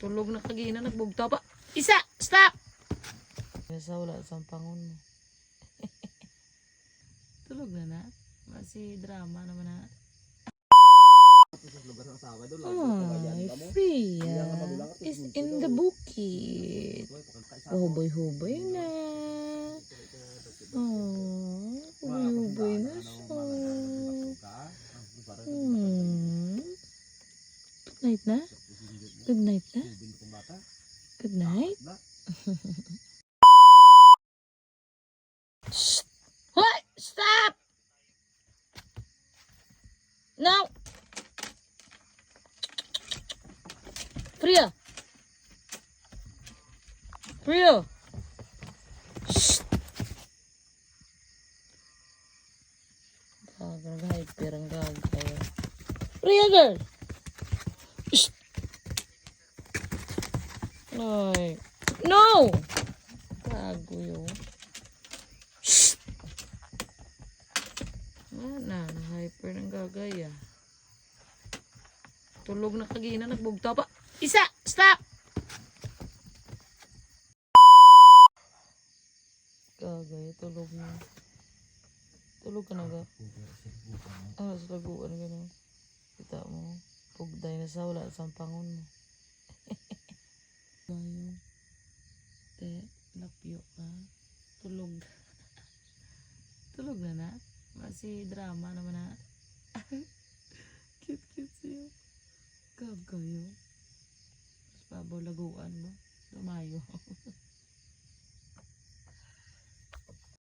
Tulog na kagina, nagbugtaw pa. Isa! Stop! Nasa wala sa pangon mo. Tulog na na. Masih drama naman na. Ay, Freya is in the bukid. Huboy-huboy na. Oh, huboy-huboy na siya. Good night na? Good night na? Good night? Shh! What? Stop! No! Freya! Freya! Shh! Nag-hyper ang gagawin. Freya, girl! Shh! Ay. No! Gago yun. Shh! Na-hyper ng gagaya. Tulog na kagina, nagbugtaw pa. Isa! Stop! Gagaya, tulog na. Tulog ka na ga? Ano sa laguan gano'n? Kita mo, pugday na sa wala sa pangon mo. Gayo. Te, lapyo ka. Tulog. Tulog na na. Masih drama naman na. Cute siya. Gagayo. Pabaw laguan mo. Lumayo.